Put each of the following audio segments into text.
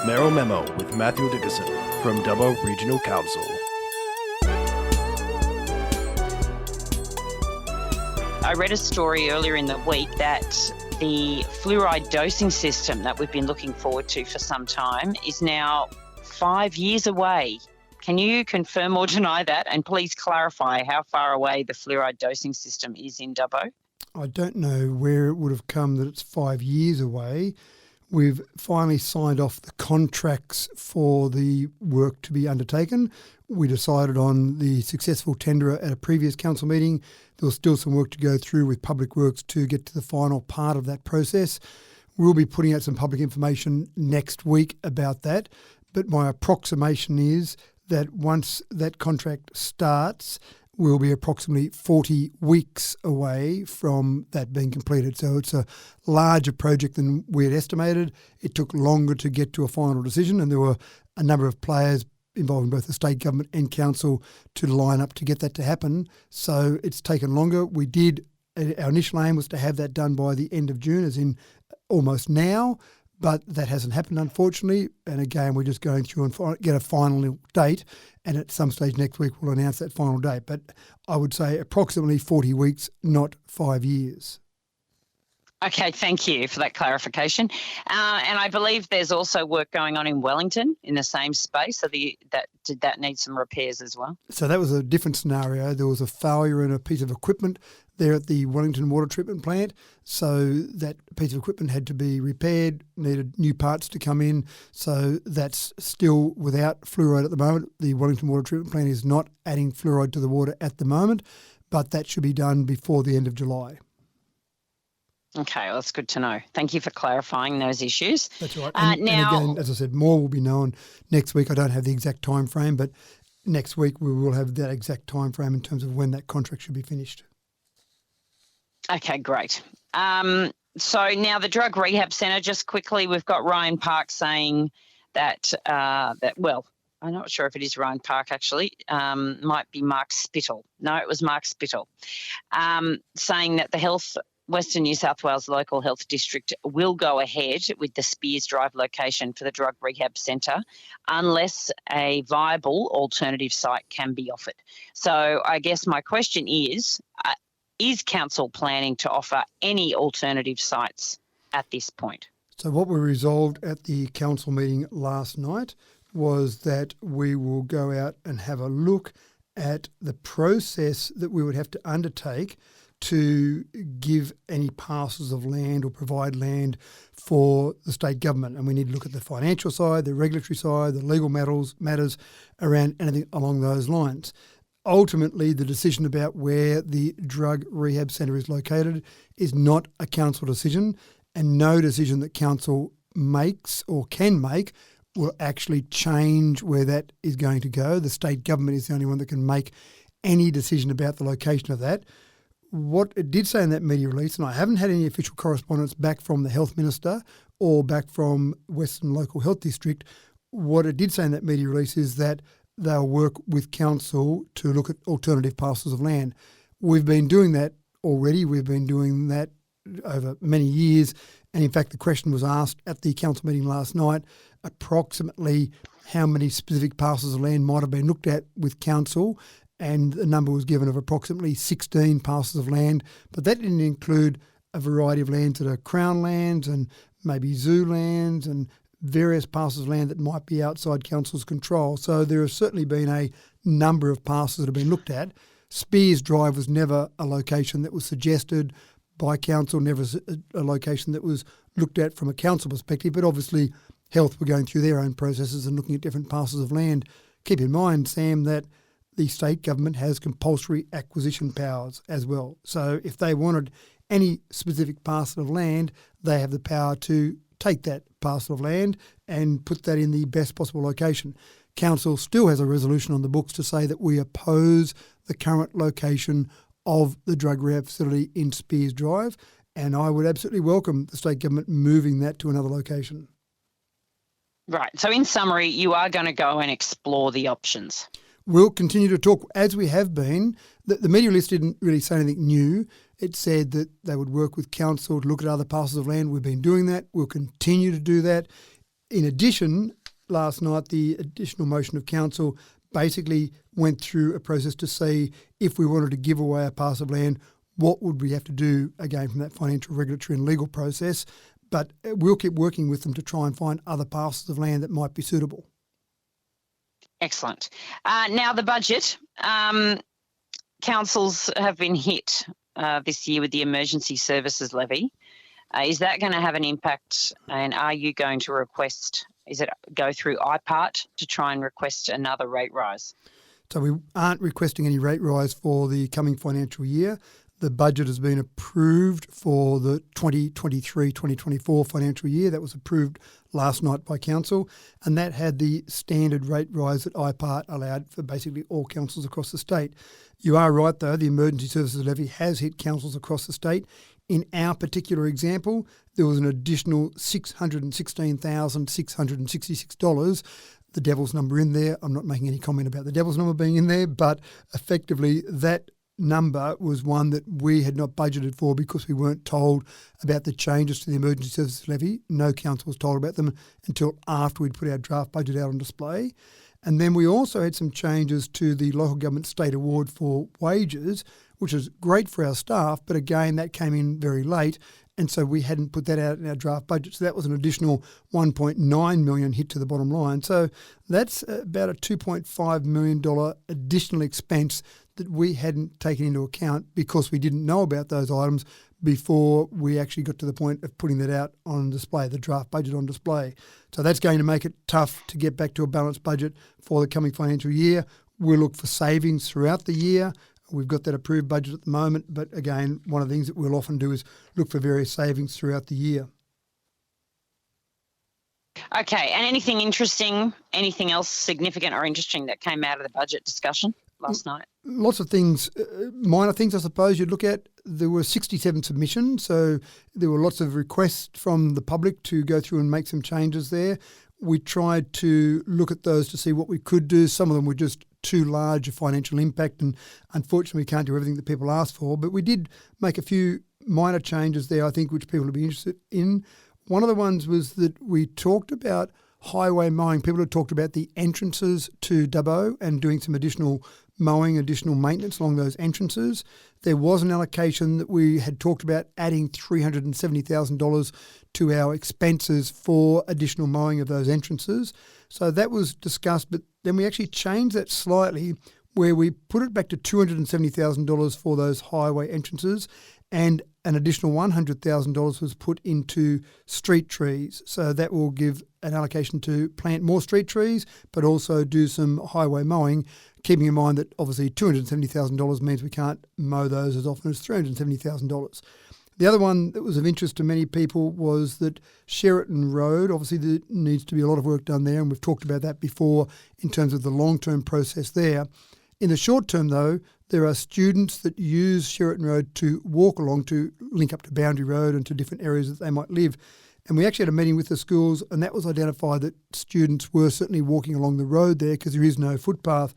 Mayoral Memo with Matthew Dickerson from Dubbo Regional Council. I read a story earlier in the week that the fluoride dosing system that we've been looking forward to for some time is now 5 years away. Can you confirm or deny that? And please clarify how far away the fluoride dosing system is in Dubbo. I don't know where it would have come that it's 5 years away. We've finally signed off the contracts for the work to be undertaken. We decided on the successful tender at a previous council meeting. There was still some work to go through with Public Works to get to the final part of that process. We'll be putting out some public information next week about that. But my approximation is that once that contract starts, we'll be approximately 40 weeks away from that being completed. So it's a larger project than we had estimated. It took longer to get to a final decision, and there were a number of players involved in both the state government and council to line up to get that to happen. So it's taken longer. Our initial aim was to have that done by the end of June, as in almost now. But that hasn't happened, unfortunately. And again, we're just going through and get a final date. And at some stage next week, we'll announce that final date. But I would say approximately 40 weeks, not 5 yees. Okay, thank you for that clarification. And I believe there's also work going on in Wellington in the same space. So did that need some repairs as well? So that was a different scenario. There was a failure in a piece of equipment there at the Wellington water treatment plant. So that piece of equipment had to be repaired, needed new parts to come in. So that's still without fluoride at the moment. The Wellington water treatment plant is not adding fluoride to the water at the moment, but that should be done before the end of July. Okay, well, that's good to know. Thank you for clarifying those issues. That's right. And again, as I said, more will be known next week. I don't have the exact time frame, but next week we will have that exact time frame in terms of when that contract should be finished. Okay, great. So now the drug rehab centre, just quickly, we've got Ryan Park saying that I'm not sure if it is Ryan Park actually, might be Mark Spittle. No, it was Mark Spittle, saying that the Western New South Wales Local Health District will go ahead with the Spears Drive location for the drug rehab centre unless a viable alternative site can be offered. So I guess my question is council planning to offer any alternative sites at this point? So what we resolved at the council meeting last night was that we will go out and have a look at the process that we would have to undertake to give any parcels of land or provide land for the state government. And we need to look at the financial side, the regulatory side, the legal matters around anything along those lines. Ultimately, the decision about where the drug rehab centre is located is not a council decision, and no decision that council makes or can make will actually change where that is going to go. The state government is the only one that can make any decision about the location of that. What it did say in that media release, and I haven't had any official correspondence back from the Health Minister or back from Western Local Health District, what it did say in that media release is that they'll work with council to look at alternative parcels of land. We've been doing that already. We've been doing that over many years. And in fact, the question was asked at the council meeting last night, approximately how many specific parcels of land might have been looked at with council. And the number was given of approximately 16 parcels of land, but that didn't include a variety of lands that are crown lands and maybe zoo lands and various parcels of land that might be outside council's control. So there has certainly been a number of parcels that have been looked at. Spears Drive was never a location that was suggested by council, never a location that was looked at from a council perspective, but obviously Health were going through their own processes and looking at different parcels of land. Keep in mind, Sam, that the state government has compulsory acquisition powers as well. So if they wanted any specific parcel of land, they have the power to take that parcel of land and put that in the best possible location. Council still has a resolution on the books to say that we oppose the current location of the drug rehab facility in Spears Drive, and I would absolutely welcome the state government moving that to another location. Right. So in summary, you are going to go and explore the options. We'll continue to talk as we have been. The media list didn't really say anything new. It said that they would work with council to look at other parcels of land. We've been doing that. We'll continue to do that. In addition, last night, the additional motion of council basically went through a process to see if we wanted to give away a parcel of land, what would we have to do, again, from that financial, regulatory and legal process. But we'll keep working with them to try and find other parcels of land that might be suitable. Excellent. Now the budget. Councils have been hit this year with the emergency services levy. Is that going to have an impact, and are you going to request, is it go through IPART to try and request another rate rise? So we aren't requesting any rate rise for the coming financial year. The budget has been approved for the 2023-2024 financial year. That was approved last night by council, and that had the standard rate rise that IPART allowed for basically all councils across the state. You are right, though, the emergency services levy has hit councils across the state. In our particular example, there was an additional $616,666. The devil's number in there. I'm not making any comment about the devil's number being in there, but effectively that number was one that we had not budgeted for because we weren't told about the changes to the emergency services levy. No council was told about them until after we'd put our draft budget out on display. And then we also had some changes to the local government state award for wages, which is great for our staff, but again, that came in very late, and so we hadn't put that out in our draft budget. So that was an additional $1.9 million hit to the bottom line. So that's about a $2.5 million additional expense that we hadn't taken into account because we didn't know about those items before we actually got to the point of putting that out on display, the draft budget on display. So that's going to make it tough to get back to a balanced budget for the coming financial year. We'll look for savings throughout the year. We've got that approved budget at the moment, but again, one of the things that we'll often do is look for various savings throughout the year. Okay, and anything interesting, anything else significant or interesting that came out of the budget discussion last night? Lots of things, minor things I suppose you'd look at. There were 67 submissions, so there were lots of requests from the public to go through and make some changes there. We tried to look at those to see what we could do. Some of them were just too large a financial impact, and unfortunately we can't do everything that people asked for, but we did make a few minor changes there, I think, which people will be interested in. One of the ones was that we talked about highway mowing. People had talked about the entrances to Dubbo and doing some additional mowing, additional maintenance along those entrances. There was an allocation that we had talked about adding $370,000 to our expenses for additional mowing of those entrances. So that was discussed, but then we actually changed that slightly where we put it back to $270,000 for those highway entrances, and an additional $100,000 was put into street trees. So that will give an allocation to plant more street trees, but also do some highway mowing, keeping in mind that obviously $270,000 means we can't mow those as often as $370,000. The other one that was of interest to many people was that Sheraton Road, obviously there needs to be a lot of work done there, and we've talked about that before in terms of the long-term process there. In the short term, though, there are students that use Sheraton Road to walk along to link up to Boundary Road and to different areas that they might live. And we actually had a meeting with the schools, and that was identified that students were certainly walking along the road there because there is no footpath.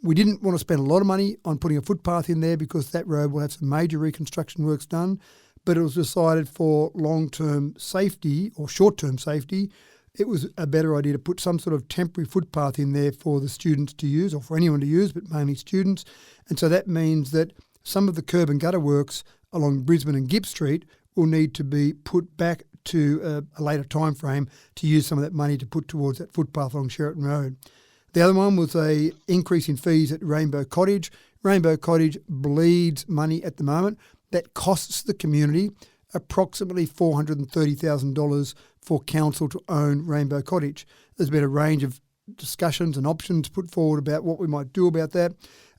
We didn't want to spend a lot of money on putting a footpath in there because that road will have some major reconstruction works done, but it was decided for long-term safety or short-term safety, it was a better idea to put some sort of temporary footpath in there for the students to use, or for anyone to use, but mainly students. And so that means that some of the curb and gutter works along Brisbane and Gibb Street will need to be put back to a later time frame to use some of that money to put towards that footpath along Sheraton Road. The other one was a increase in fees at Rainbow Cottage. Rainbow Cottage bleeds money at the moment. That costs the community approximately $430,000 for council to own Rainbow Cottage. There's been a range of discussions and options put forward about what we might do about that.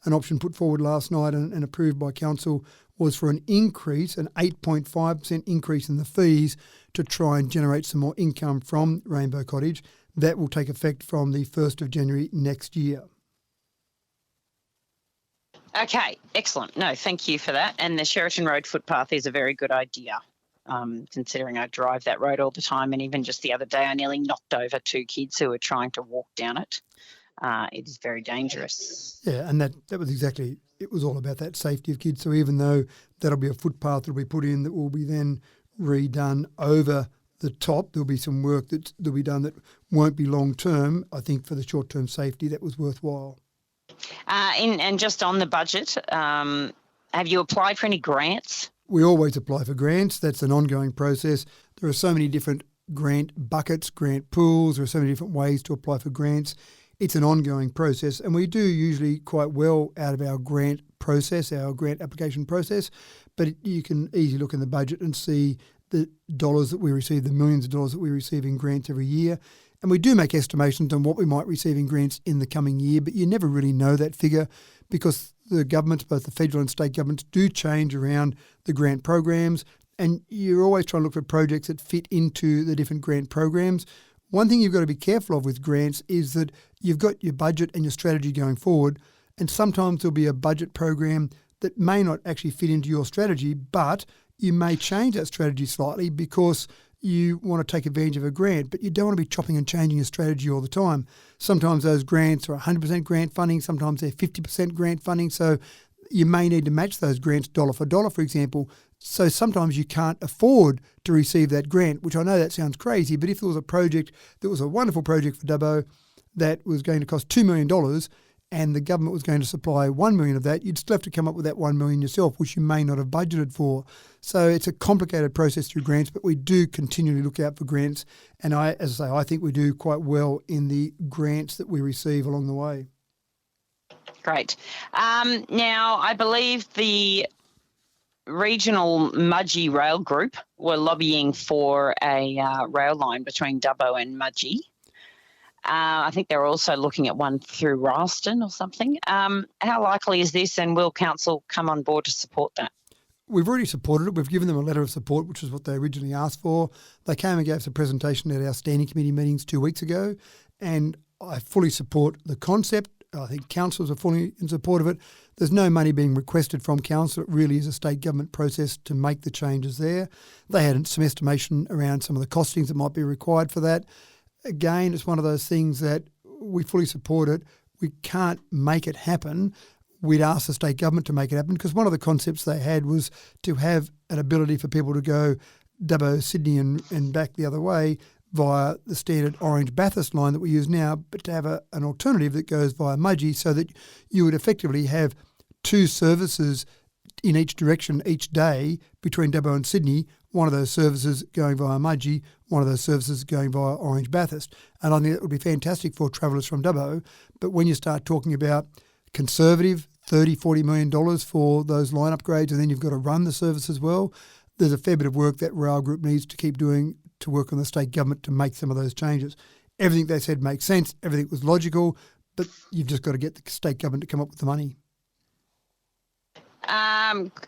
An option put forward last night and approved by council was for an increase, an 8.5% increase in the fees to try and generate some more income from Rainbow Cottage. That will take effect from the 1st of January next year. Okay, excellent. No, thank you for that. And the Sheraton Road footpath is a very good idea, considering I drive that road all the time. And even just the other day, I nearly knocked over two kids who were trying to walk down it. It is very dangerous. Yeah, and that was exactly, it was all about that safety of kids. So even though that'll be a footpath that'll be put in that will be then redone over the top. There'll be some work that'll be done that won't be long term. I think for the short term safety, that was worthwhile. And just on the budget, have you applied for any grants? We always apply for grants. That's an ongoing process. There are so many different grant buckets, grant pools. There are so many different ways to apply for grants. It's an ongoing process, and we do usually quite well out of our grant process, our grant application process. But you can easily look in the budget and see the dollars that we receive, the millions of dollars that we receive in grants every year. And we do make estimations on what we might receive in grants in the coming year, but you never really know that figure because the governments, both the federal and state governments, do change around the grant programs, and you're always trying to look for projects that fit into the different grant programs. One thing you've got to be careful of with grants is that you've got your budget and your strategy going forward, and sometimes there'll be a budget program that may not actually fit into your strategy, but you may change that strategy slightly because you want to take advantage of a grant, but you don't want to be chopping and changing your strategy all the time. Sometimes those grants are 100% grant funding, sometimes they're 50% grant funding, so you may need to match those grants dollar for dollar, for example. So sometimes you can't afford to receive that grant, which I know that sounds crazy, but if there was a project that was a wonderful project for Dubbo that was going to cost $2 million and the government was going to supply $1 million of that, you'd still have to come up with that $1 million yourself, which you may not have budgeted for. So it's a complicated process through grants, but we do continually look out for grants. And as I say, I think we do quite well in the grants that we receive along the way. Great. Now, I believe the regional Mudgee Rail Group were lobbying for a rail line between Dubbo and Mudgee. I think they're also looking at one through Ralston or something. How likely is this, and will council come on board to support that? We've already supported it. We've given them a letter of support, which is what they originally asked for. They came and gave us a presentation at our standing committee meetings 2 weeks ago, and I fully support the concept. I think councillors are fully in support of it. There's no money being requested from council. It really is a state government process to make the changes there. They had some estimation around some of the costings that might be required for that. Again, it's one of those things that we fully support it. We can't make it happen. We'd ask the state government to make it happen because one of the concepts they had was to have an ability for people to go Dubbo, Sydney and back the other way via the standard Orange Bathurst line that we use now, but to have an alternative that goes via Mudgee so that you would effectively have two services in each direction each day between Dubbo and Sydney, one of those services going via Mudgee, one of those services going via Orange Bathurst. And I think that would be fantastic for travellers from Dubbo. But when you start talking about conservative $30, $40 million for those line upgrades, and then you've got to run the service as well, there's a fair bit of work that Rail Group needs to keep doing to work on the state government to make some of those changes. Everything they said makes sense, everything was logical, but you've just got to get the state government to come up with the money.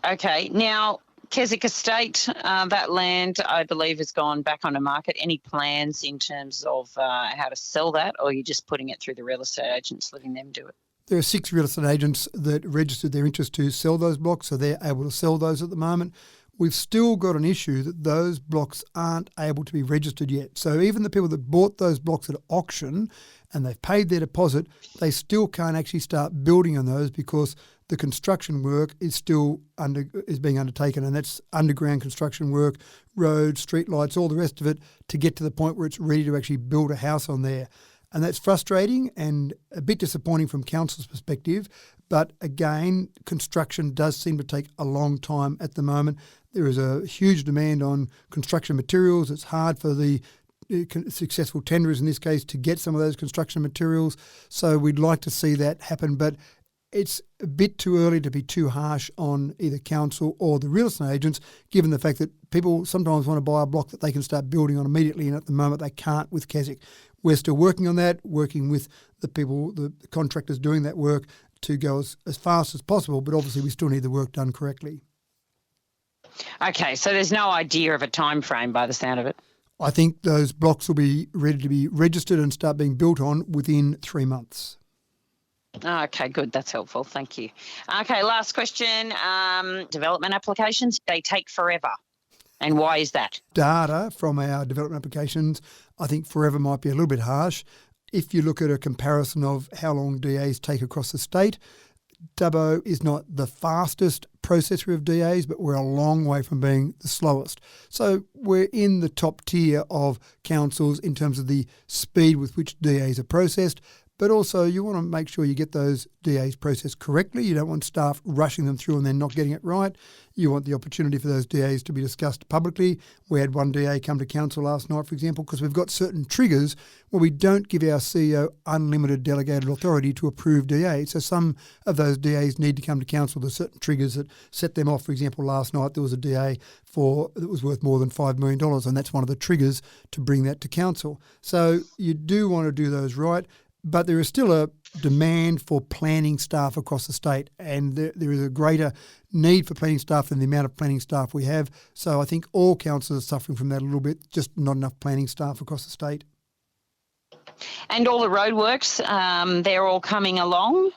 Okay. Now, Keswick Estate, that land, I believe, has gone back on the market. Any plans in terms of how to sell that, or are you just putting it through the real estate agents, letting them do it? There are 6 real estate agents that registered their interest to sell those blocks, so they're able to sell those at the moment. We've still got an issue that those blocks aren't able to be registered yet. So even the people that bought those blocks at auction and they've paid their deposit, they still can't actually start building on those because the construction work is still being undertaken, and that's underground construction work, roads, street lights, all the rest of it, to get to the point where it's ready to actually build a house on there. And that's frustrating and a bit disappointing from council's perspective. But again, construction does seem to take a long time at the moment. There is a huge demand on construction materials. It's hard for the successful tenderers in this case to get some of those construction materials. So we'd like to see that happen, but it's a bit too early to be too harsh on either council or the real estate agents, given the fact that people sometimes want to buy a block that they can start building on immediately, and at the moment they can't with Keswick. We're still working on that, working with the people, the contractors doing that work to go as fast as possible, but obviously we still need the work done correctly. Okay, so there's no idea of a time frame by the sound of it. I think those blocks will be ready to be registered and start being built on within 3 months. Okay, good. That's helpful. Thank you. Okay, last question. Development applications, they take forever. And why is that? Data from our development applications, I think forever might be a little bit harsh. If you look at a comparison of how long DAs take across the state, Dubbo is not the fastest processor of DAs, but we're a long way from being the slowest. So we're in the top tier of councils in terms of the speed with which DAs are processed. But also you want to make sure you get those DAs processed correctly. You don't want staff rushing them through and then not getting it right. You want the opportunity for those DAs to be discussed publicly. We had one DA come to council last night, for example, because we've got certain triggers where we don't give our CEO unlimited delegated authority to approve DAs. So some of those DAs need to come to council. There's certain triggers that set them off. For example, last night there was a DA that was worth more than $5 million, and that's one of the triggers to bring that to council. So you do want to do those right. But there is still a demand for planning staff across the state, and there is a greater need for planning staff than the amount of planning staff we have. So I think all councils are suffering from that a little bit, just not enough planning staff across the state. And all the roadworks, they're all coming along?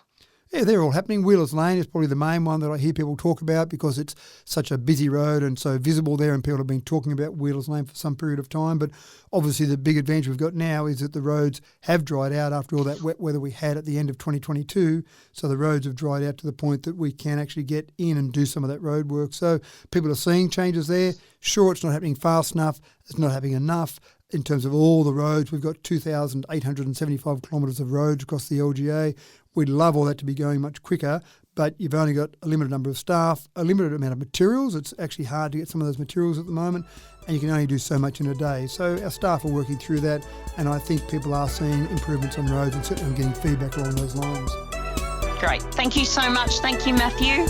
Yeah, they're all happening. Wheelers Lane is probably the main one that I hear people talk about because it's such a busy road and so visible there, and people have been talking about Wheelers Lane for some period of time. But obviously the big advantage we've got now is that the roads have dried out after all that wet weather we had at the end of 2022. So the roads have dried out to the point that we can actually get in and do some of that road work. So people are seeing changes there. Sure, it's not happening fast enough. It's not happening enough. In terms of all the roads, we've got 2,875 kilometres of roads across the LGA. We'd love all that to be going much quicker, but you've only got a limited number of staff, a limited amount of materials. It's actually hard to get some of those materials at the moment, and you can only do so much in a day. So our staff are working through that, and I think people are seeing improvements on roads, and certainly I'm getting feedback along those lines. Great. Thank you so much. Thank you, Matthew.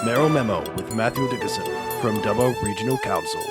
Mayoral Memo with Matthew Dickerson from Dubbo Regional Council.